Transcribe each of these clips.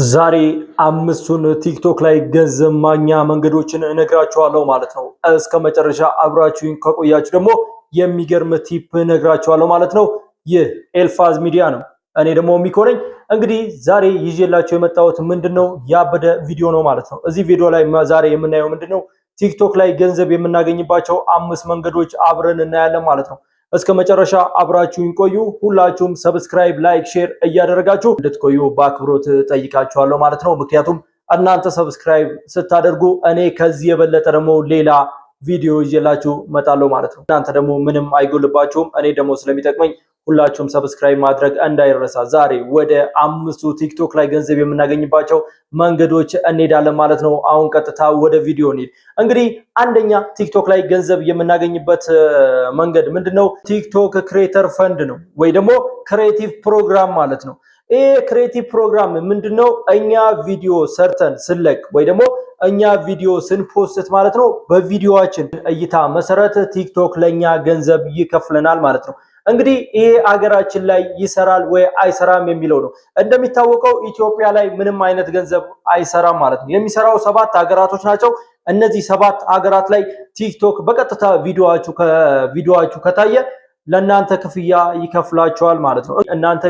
ዛሬ አምስቱን ቲክቶክ ላይ ገንዘብ ማግኛ መንገዶችን እነግራችኋለሁ ማለት ነው። እስከ መጨረሻ አብራችሁኝ ከቆያችሁ ደግሞ የሚገርም ቲፕ እነግራችኋለሁ ማለት ነው። ይህ ኤልፋዝ ሚዲያ ነው። እኔ ደግሞ ሚኮነኝ። እንግዲህ ዛሬ ይዤላችሁ የመጣሁት ምንድነው ያበደ ቪዲዮ ነው ማለት ነው። እዚህ ቪዲዮ ላይ ዛሬ የምናየው ምንድነው ቲክቶክ ላይ ገንዘብ የምናገኝባቸው 5 መንገዶች አብረን እናያለን ማለት ነው። እስከ መጨረሻ አብራችሁኝ ቆዩ። ሁላችሁም ሰብስክራይብ፣ ላይክ፣ ሼር እያደረጋችሁ እንድትቆዩ በአክብሮት ጠይቃችኋለሁ ማለት ነው። ምክንያቱም እናንተ ሰብስክራይብ ስታደርጉ እኔ ከዚህ የበለጠ ደግሞ ሌላ ቪዲዮ ይዤላችሁ መጣለሁ ማለት ነው። እናንተ ደግሞ ምንም አይጎልባችሁም። እኔ ደግሞ ስለሚጠቅመኝ ሁላችሁም ሰብስክራይብ ማድረግ እንዳይረሳ። ዛሬ ወደ 5ቱ ቲክቶክ ላይ ገንዘብ የምናገኝባቸው መንገዶች እንሄዳለን ማለት ነው። አሁን ቀጥታ ወደ ቪዲዮ እንሂድ። እንግዲህ አንደኛ ቲክቶክ ላይ ገንዘብ የምናገኝበት መንገድ ምንድነው? ቲክቶክ ክሬተር ፈንድ ነው ወይ ደግሞ ክሬቲቭ ፕሮግራም ማለት ነው። ይሄ ክሬቲቭ ፕሮግራም ምንድነው? እኛ ቪዲዮ ሰርተን ስለቅ ወይ ደግሞ እኛ ቪዲዮ ስንፖስት ማለት ነው በቪዲዮአችን እይታ መሰረት ቲክቶክ ለኛ ገንዘብ ይከፍለናል ማለት ነው። እንግዲህ ይሄ አገራችን ላይ ይሰራል ወይ አይሰራም የሚለው ነው። እንደሚታወቀው ኢትዮጵያ ላይ ምንም አይነት ገንዘብ አይሰራም ማለት ነው። የሚሰራው 7 ሀገራቶች ናቸው። እነዚህ 7 ሀገራት ላይ ቲክቶክ በቀጥታ ቪዲዮአችሁ ከታየ ለእናንተ ክፍያ ይከፍላችኋል ማለት ነው። እናንተ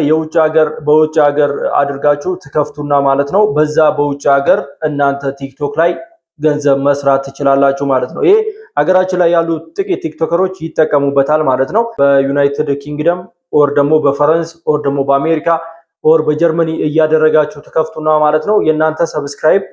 በውጭ ሀገር አድርጋችሁ ትከፍቱና ማለት ነው በዛ በውጭ ሀገር እናንተ ቲክቶክ ላይ ገንዘብ መስራት ትችላላችሁ ማለት ነው። ይሄ ሀገራችን ላይ ያሉ ጥቂት ቲክቶከሮች ይጠቀሙበታል ማለት ነው። በዩናይትድ ኪንግደም ኦር ደግሞ በፈረንስ ኦር ደግሞ በአሜሪካ ኦር በጀርመኒ እያደረጋችሁ ትከፍቱና ማለት ነው የእናንተ ሰብስክራይብ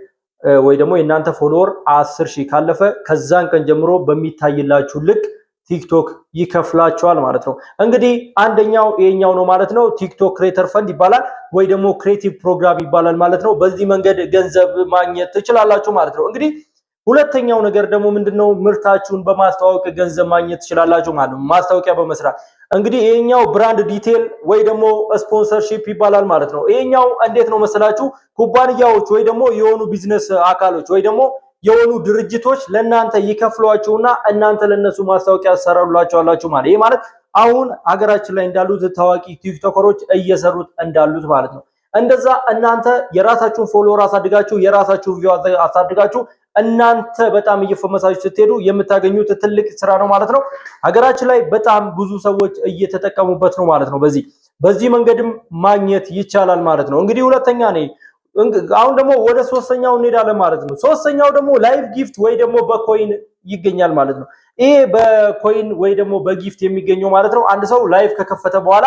ወይ ደግሞ የእናንተ ፎሎወር 10,000 ካለፈ ከዛን ቀን ጀምሮ በሚታይላችሁ ልክ ቲክቶክ ይከፍላችኋል ማለት ነው። እንግዲህ አንደኛው ይሄኛው ነው ማለት ነው። ቲክቶክ ክሬተር ፈንድ ይባላል ወይ ደግሞ ክሬቲቭ ፕሮግራም ይባላል ማለት ነው። በዚህ መንገድ ገንዘብ ማግኘት ትችላላችሁ ማለት ነው። እንግዲህ ሁለተኛው ነገር ደግሞ ምንድነው? ምርታችሁን በማስተዋወቅ ገንዘብ ማግኘት ትችላላችሁ ማለት ነው። ማስታወቂያ በመስራት እንግዲህ ይሄኛው ብራንድ ዲቴል ወይ ደግሞ ስፖንሰርሺፕ ይባላል ማለት ነው። ይሄኛው እንዴት ነው መሰላችሁ? ኩባንያዎች ወይ ደግሞ የሆኑ ቢዝነስ አካሎች ወይ ደግሞ የሆኑ ድርጅቶች ለእናንተ ይከፍሏችሁና እናንተ ለነሱ ማስታወቂያ ሰራላችኋላችሁ ማለት። ይሄ ማለት አሁን ሀገራችን ላይ እንዳሉት ታዋቂ ቲክቶከሮች እየሰሩት እንዳሉት ማለት ነው። እንደዛ እናንተ የራሳችሁን ፎሎወር አሳድጋችሁ የራሳችሁን ቪው አሳድጋችሁ እናንተ በጣም እየፈመሳችሁ ስትሄዱ የምታገኙት ትልቅ ስራ ነው ማለት ነው። ሀገራችን ላይ በጣም ብዙ ሰዎች እየተጠቀሙበት ነው ማለት ነው። በዚህ መንገድም ማግኘት ይቻላል ማለት ነው። እንግዲህ ሁለተኛ ነው። አሁን ደግሞ ወደ ሶስተኛው እንሄዳለን ማለት ነው። ሶስተኛው ደግሞ ላይቭ ጊፍት ወይ ደግሞ በኮይን ይገኛል ማለት ነው። ይሄ በኮይን ወይ ደግሞ በጊፍት የሚገኘው ማለት ነው። አንድ ሰው ላይቭ ከከፈተ በኋላ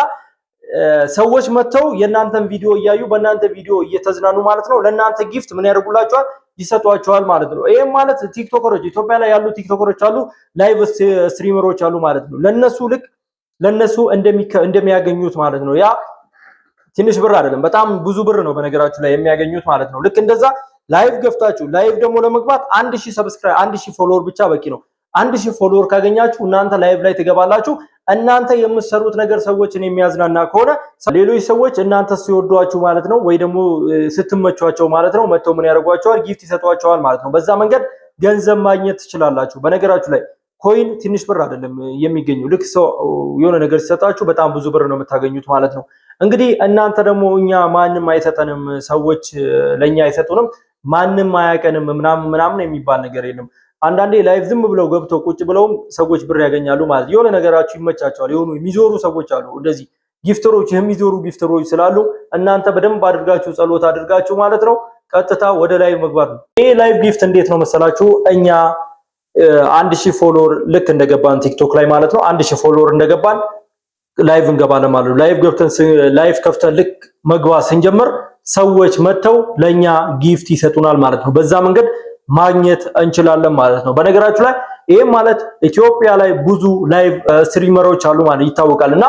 ሰዎች መተው የናንተን ቪዲዮ እያዩ በእናንተ ቪዲዮ እየተዝናኑ ማለት ነው ለናንተ ጊፍት ምን ያደርጉላችኋል? ይሰጧችኋል ማለት ነው። ይሄም ማለት ቲክቶከሮች ኢትዮጵያ ላይ ያሉ ቲክቶከሮች አሉ፣ ላይቭ ስትሪመሮች አሉ ማለት ነው። ለነሱ እንደሚያገኙት ማለት ነው። ያ ትንሽ ብር አይደለም፣ በጣም ብዙ ብር ነው በነገራችሁ ላይ የሚያገኙት ማለት ነው። ልክ እንደዛ ላይቭ ገፍታችሁ ላይቭ ደግሞ ለመግባት 1000 ሰብስክራይብ 1000 ፎሎወር ብቻ በቂ ነው። 1000 ፎሎወር ካገኛችሁ እናንተ ላይቭ ላይ ትገባላችሁ። እናንተ የምትሰሩት ነገር ሰዎችን የሚያዝናና ከሆነ ሌሎች ሰዎች እናንተ ሲወዷችሁ ማለት ነው ወይ ደግሞ ስትመቿቸው ማለት ነው መተው ምን ያደርጓቸዋል? ጊፍት ይሰጧቸዋል ማለት ነው። በዛ መንገድ ገንዘብ ማግኘት ትችላላችሁ። በነገራችሁ ላይ ኮይን ትንሽ ብር አይደለም የሚገኘው። ልክ ሰው የሆነ ነገር ሲሰጣችሁ በጣም ብዙ ብር ነው የምታገኙት ማለት ነው። እንግዲህ እናንተ ደግሞ እኛ ማንም አይሰጠንም፣ ሰዎች ለኛ አይሰጡንም፣ ማንም አያቀንም ምናምን የሚባል ነገር የለም። አንዳንዴ ላይቭ ዝም ብለው ገብተው ቁጭ ብለውም ሰዎች ብር ያገኛሉ ማለት የሆነ ነገራችሁ ይመቻቸዋል። የሆኑ የሚዞሩ ሰዎች አሉ፣ እንደዚህ ጊፍተሮች የሚዞሩ ጊፍተሮች ስላሉ እናንተ በደንብ አድርጋችሁ ጸሎት አድርጋችሁ ማለት ነው ቀጥታ ወደ ላይቭ መግባት ነው። ይሄ ላይቭ ጊፍት እንዴት ነው መሰላችሁ? እኛ 1000 ፎሎወር ልክ እንደገባን ቲክቶክ ላይ ማለት ነው 1000 ፎሎወር እንደገባን ላይቭ እንገባለን ማለት ነው። ላይቭ ከፍተን ልክ መግባት ስንጀምር ሰዎች መተው ለኛ ጊፍት ይሰጡናል ማለት ነው። በዛ መንገድ ማግኘት እንችላለን ማለት ነው። በነገራችሁ ላይ ይሄ ማለት ኢትዮጵያ ላይ ብዙ ላይቭ ስትሪመሮች አሉ ማለት ይታወቃልና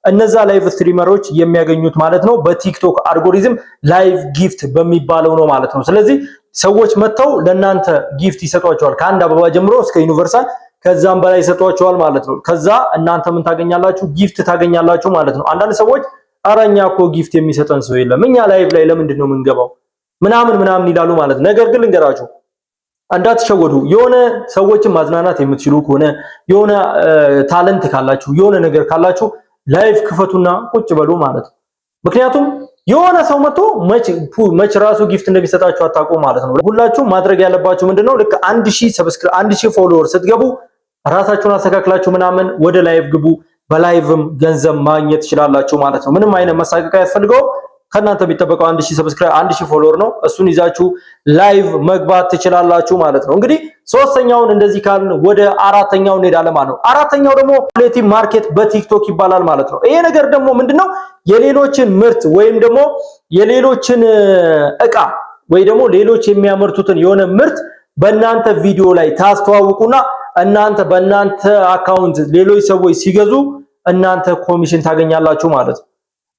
እነዛ ላይቭ ስትሪመሮች የሚያገኙት ማለት ነው በቲክቶክ አልጎሪዝም ላይቭ ጊፍት በሚባለው ነው ማለት ነው። ስለዚህ ሰዎች መተው ለናንተ ጊፍት ይሰጧቸዋል ከአንድ አበባ ጀምሮ እስከ ዩኒቨርሳል ከዛም በላይ ይሰጧቸዋል ማለት ነው። ከዛ እናንተ ምን ታገኛላችሁ? ጊፍት ታገኛላችሁ ማለት ነው። አንዳንድ ሰዎች አራኛ እኮ ጊፍት የሚሰጠን ሰው የለም፣ እኛ ላይቭ ላይ ለምንድን ነው የምንገባው ምናምን ይላሉ ማለት ነው። ነገር ግን ልንገራችሁ እንዳትሸወዱ። የሆነ ሰዎችን ማዝናናት የምትችሉ ከሆነ የሆነ ታለንት ካላችሁ የሆነ ነገር ካላችሁ ላይቭ ክፈቱና ቁጭ በሉ ማለት ነው። ምክንያቱም የሆነ ሰው መጥቶ መች ራሱ ጊፍት እንደሚሰጣችሁ አታውቁም ማለት ነው። ሁላችሁም ማድረግ ያለባችሁ ምንድነው ልክ 1000 ሰብስክራይብ 1000 ፎሎወር ስትገቡ ራሳችሁን አስተካክላችሁ ምናምን ወደ ላይቭ ግቡ። በላይቭም ገንዘብ ማግኘት ትችላላችሁ ማለት ነው። ምንም አይነት መሳቀቅ አያስፈልገውም። ከናንተ የሚጠበቀው 1000 ሰብስክራይብ 1000 ፎሎወር ነው። እሱን ይዛችሁ ላይቭ መግባት ትችላላችሁ ማለት ነው። እንግዲህ ሶስተኛውን እንደዚህ ካልን ወደ አራተኛው እንሄዳለን ማለት ነው። አራተኛው ደግሞ አፍሌቲቭ ማርኬት በቲክቶክ ይባላል ማለት ነው። ይሄ ነገር ደግሞ ምንድነው የሌሎችን ምርት ወይም ደግሞ የሌሎችን እቃ ወይ ደግሞ ሌሎች የሚያመርቱትን የሆነ ምርት በእናንተ ቪዲዮ ላይ ታስተዋውቁና እናንተ በእናንተ አካውንት ሌሎች ሰዎች ሲገዙ እናንተ ኮሚሽን ታገኛላችሁ ማለት ነው።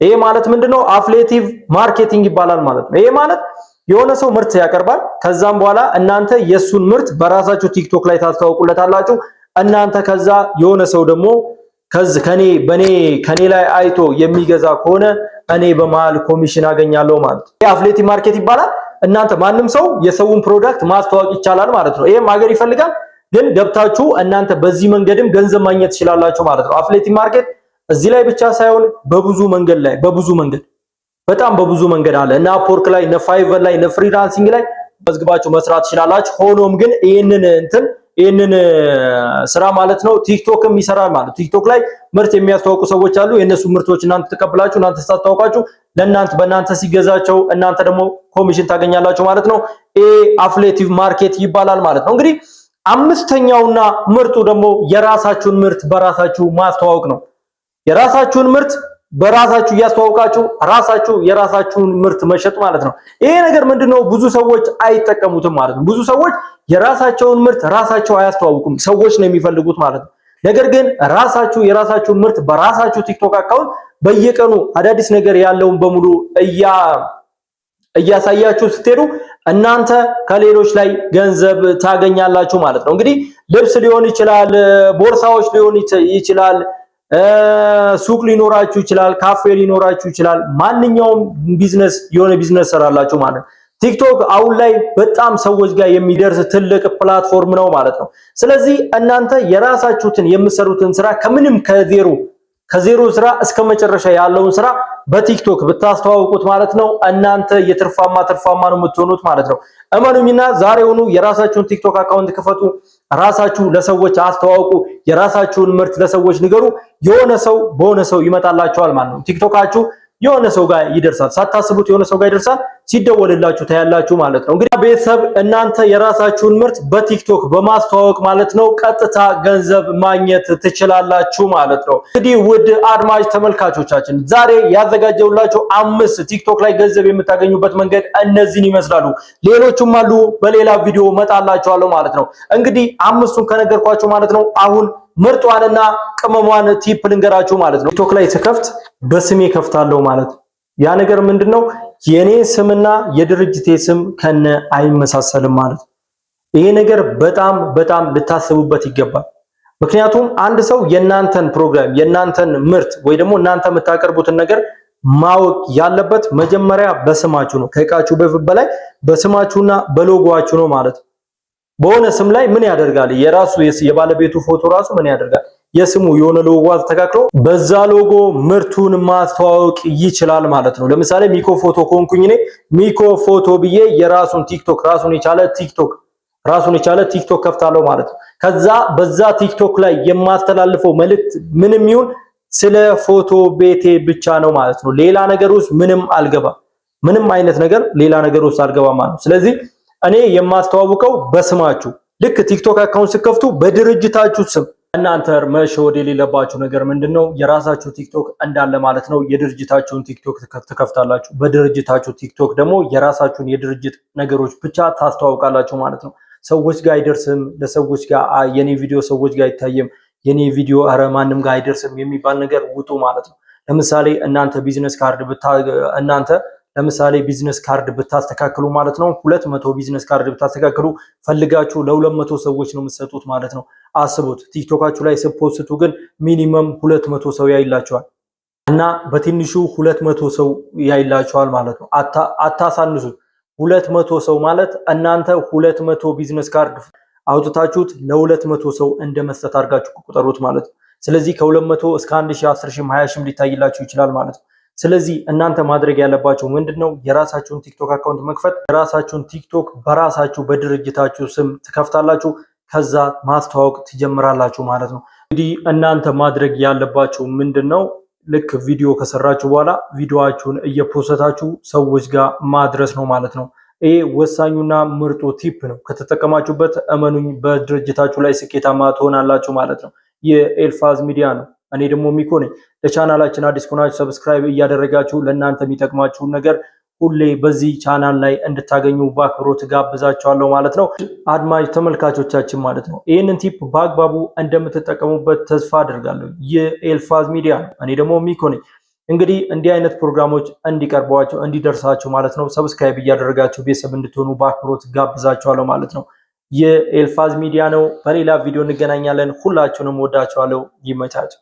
ይሄ ማለት ምንድነው አፍሌቲቭ ማርኬቲንግ ይባላል ማለት ነው። ይሄ ማለት የሆነ ሰው ምርት ያቀርባል። ከዛም በኋላ እናንተ የሱን ምርት በራሳችሁ ቲክቶክ ላይ ታስተዋውቁለታላችሁ። እናንተ ከዛ የሆነ ሰው ደግሞ ከኔ ላይ አይቶ የሚገዛ ከሆነ እኔ በመሃል ኮሚሽን አገኛለሁ ማለት ነው። ይሄ አፍሌቲቭ ማርኬት ይባላል። እናንተ ማንም ሰው የሰውን ፕሮዳክት ማስተዋወቅ ይቻላል ማለት ነው። ይሄም ሀገር ይፈልጋል፣ ግን ገብታችሁ እናንተ በዚህ መንገድም ገንዘብ ማግኘት ትችላላችሁ ማለት ነው። አፍሌቲቭ ማርኬት እዚህ ላይ ብቻ ሳይሆን በብዙ መንገድ በጣም በብዙ መንገድ አለ እና አፕወርክ ላይ እና ፋይቨር ላይ እና ፍሪላንሲንግ ላይ መዝግባችሁ መስራት ትችላላችሁ። ሆኖም ግን ይሄንን ስራ ማለት ነው ቲክቶክም ይሰራል ማለት ነው። ቲክቶክ ላይ ምርት የሚያስተዋውቁ ሰዎች አሉ። የነሱ ምርቶች እናንተ ተቀብላችሁ እናንተ ታስተዋውቃችሁ በእናንተ ሲገዛቸው እናንተ ደግሞ ኮሚሽን ታገኛላችሁ ማለት ነው። አፍሌቲቭ ማርኬት ይባላል ማለት ነው። እንግዲህ አምስተኛውና ምርጡ ደግሞ የራሳችሁን ምርት በራሳችሁ ማስተዋወቅ ነው። የራሳችሁን ምርት በራሳችሁ እያስተዋወቃችሁ ራሳችሁ የራሳችሁን ምርት መሸጥ ማለት ነው። ይሄ ነገር ምንድነው ብዙ ሰዎች አይጠቀሙትም ማለት ነው። ብዙ ሰዎች የራሳቸውን ምርት ራሳቸው አያስተዋውቁም፣ ሰዎች ነው የሚፈልጉት ማለት ነው። ነገር ግን የራሳችሁን ምርት በራሳችሁ ቲክቶክ አካውንት በየቀኑ አዳዲስ ነገር ያለውን በሙሉ እያሳያችሁ ስትሄዱ እናንተ ከሌሎች ላይ ገንዘብ ታገኛላችሁ ማለት ነው። እንግዲህ ልብስ ሊሆን ይችላል፣ ቦርሳዎች ሊሆን ይችላል፣ ሱቅ ሊኖራችሁ ይችላል፣ ካፌ ሊኖራችሁ ይችላል። ማንኛውም የሆነ ቢዝነስ ሰራላችሁ ማለት ነው። ቲክቶክ አሁን ላይ በጣም ሰዎች ጋር የሚደርስ ትልቅ ፕላትፎርም ነው ማለት ነው። ስለዚህ እናንተ የራሳችሁትን የምትሰሩትን ስራ ከዜሮ ስራ እስከ መጨረሻ ያለውን ስራ በቲክቶክ ብታስተዋውቁት ማለት ነው እናንተ የትርፋማ ነው የምትሆኑት ማለት ነው። እመኑኝና ዛሬውኑ የራሳችሁን ቲክቶክ አካውንት ክፈቱ፣ ራሳችሁ ለሰዎች አስተዋውቁ፣ የራሳችሁን ምርት ለሰዎች ንገሩ። በሆነ ሰው ይመጣላችኋል ማለት ነው። ቲክቶካችሁ የሆነ ሰው ጋር ይደርሳል፣ ሳታስቡት የሆነ ሰው ጋር ይደርሳል፣ ሲደወልላችሁ ታያላችሁ ማለት ነው። እንግዲህ ቤተሰብ እናንተ የራሳችሁን ምርት በቲክቶክ በማስተዋወቅ ማለት ነው ቀጥታ ገንዘብ ማግኘት ትችላላችሁ ማለት ነው። እንግዲህ ውድ አድማጭ ተመልካቾቻችን ዛሬ ያዘጋጀውላችሁ 5 ቲክቶክ ላይ ገንዘብ የምታገኙበት መንገድ እነዚህን ይመስላሉ። ሌሎችም አሉ፣ በሌላ ቪዲዮ መጣላችኋለሁ ማለት ነው። እንግዲህ 5ቱን ከነገርኳችሁ ማለት ነው አሁን ምርጧንና ቅመሟን ቲፕ ልንገራችሁ ማለት ነው። ቲክቶክ ላይ ስከፍት በስሜ ከፍታለሁ ማለት ነው። ያ ነገር ምንድነው የኔ ስምና የድርጅቴ ስም ከነ አይመሳሰልም ማለት ነው። ይሄ ነገር በጣም ልታስቡበት ይገባል። ምክንያቱም አንድ ሰው የናንተን ፕሮግራም የናንተን ምርት ወይ ደግሞ እናንተ የምታቀርቡትን ነገር ማወቅ ያለበት መጀመሪያ በስማችሁ ነው። ከእቃችሁ በላይ በስማችሁና በሎጎአችሁ ነው ማለት ነው። በሆነ ስም ላይ ምን ያደርጋል? የባለቤቱ ፎቶ ራሱ ምን ያደርጋል? የስሙ የሆነ ሎጎ አስተካክሎ በዛ ሎጎ ምርቱን ማስተዋወቅ ይችላል ማለት ነው። ለምሳሌ ሚኮ ፎቶ ኮንኩኝ እኔ ሚኮ ፎቶ ብዬ የራሱን ቲክቶክ ራሱን የቻለ ቲክቶክ ከፍታለሁ ማለት ነው። ከዛ በዛ ቲክቶክ ላይ የማስተላልፈው መልእክት ምንም ይሁን ስለ ፎቶ ቤቴ ብቻ ነው ማለት ነው። ሌላ ነገር ውስጥ ምንም አይነት ነገር ሌላ ነገር ውስጥ አልገባም ማለት ነው። ስለዚህ እኔ የማስተዋውቀው በስማችሁ ልክ ቲክቶክ አካውንት ስከፍቱ በድርጅታችሁ ስም እናንተ መሸወድ የሌለባችሁ ነገር ምንድነው የራሳችሁ ቲክቶክ እንዳለ ማለት ነው የድርጅታችሁን ቲክቶክ ትከፍታላችሁ። በድርጅታችሁ ቲክቶክ ደግሞ የራሳችሁን የድርጅት ነገሮች ብቻ ታስተዋውቃላችሁ ማለት ነው። ሰዎች ጋር አይደርስም፣ ለሰዎች ጋር የኔ ቪዲዮ ሰዎች ጋር አይታየም፣ የኔ ቪዲዮ ማንም ጋር አይደርስም የሚባል ነገር ውጡ ማለት ነው። ለምሳሌ እናንተ ቢዝነስ ካርድ ብታስተካክሉ ማለት ነው 200 ቢዝነስ ካርድ ብታስተካክሉ ፈልጋችሁ ለ200 ሰዎች ነው የምትሰጡት ማለት ነው። አስቡት። ቲክቶካችሁ ላይ ስትፖስቱ ግን ሚኒመም 200 ሰው ያይላችኋል እና በትንሹ 200 ሰው ያይላችኋል ማለት ነው። አታሳንሱት። 200 ሰው ማለት እናንተ 200 ቢዝነስ ካርድ አውጥታችሁት ለ200 ሰው እንደመስጠት አድርጋችሁ ቁጠሩት ማለት ነው። ስለዚህ ከ200 እስከ 1000፣ 10000፣ 20000 ሊታይላችሁ ይችላል ማለት ነው። ስለዚህ እናንተ ማድረግ ያለባችሁ ምንድነው? የራሳችሁን ቲክቶክ አካውንት መክፈት። የራሳችሁን ቲክቶክ በራሳችሁ በድርጅታችሁ ስም ትከፍታላችሁ። ከዛ ማስተዋወቅ ትጀምራላችሁ ማለት ነው። እንግዲህ እናንተ ማድረግ ያለባችሁ ምንድነው? ልክ ቪዲዮ ከሰራችሁ በኋላ ቪዲዮአችሁን እየፖስታችሁ ሰዎች ጋር ማድረስ ነው ማለት ነው። ይሄ ወሳኙና ምርጡ ቲፕ ነው። ከተጠቀማችሁበት እመኑኝ በድርጅታችሁ ላይ ስኬታማ ትሆናላችሁ ማለት ነው። የኤልፋዝ ሚዲያ ነው። እኔ ደግሞ ሚኮ ነኝ። ለቻናላችን አዲስ ከሆናችሁ ሰብስክራይብ እያደረጋችሁ ለእናንተ የሚጠቅማችሁን ነገር ሁሌ በዚህ ቻናል ላይ እንድታገኙ በአክብሮት ጋብዛችኋለሁ ማለት ነው። አድማጭ ተመልካቾቻችን ማለት ነው ይህንን ቲፕ በአግባቡ እንደምትጠቀሙበት ተስፋ አድርጋለሁ። የኤልፋዝ ሚዲያ ነው። እኔ ደግሞ ሚኮ ነኝ። እንግዲህ እንዲህ አይነት ፕሮግራሞች እንዲቀርቧቸው እንዲደርሳችሁ ማለት ነው ሰብስክራይብ እያደረጋችሁ ቤተሰብ እንድትሆኑ በአክብሮት ጋብዛችኋለሁ ማለት ነው። የኤልፋዝ ሚዲያ ነው። በሌላ ቪዲዮ እንገናኛለን። ሁላችሁንም ወዳችኋለሁ። ይመቻችሁ።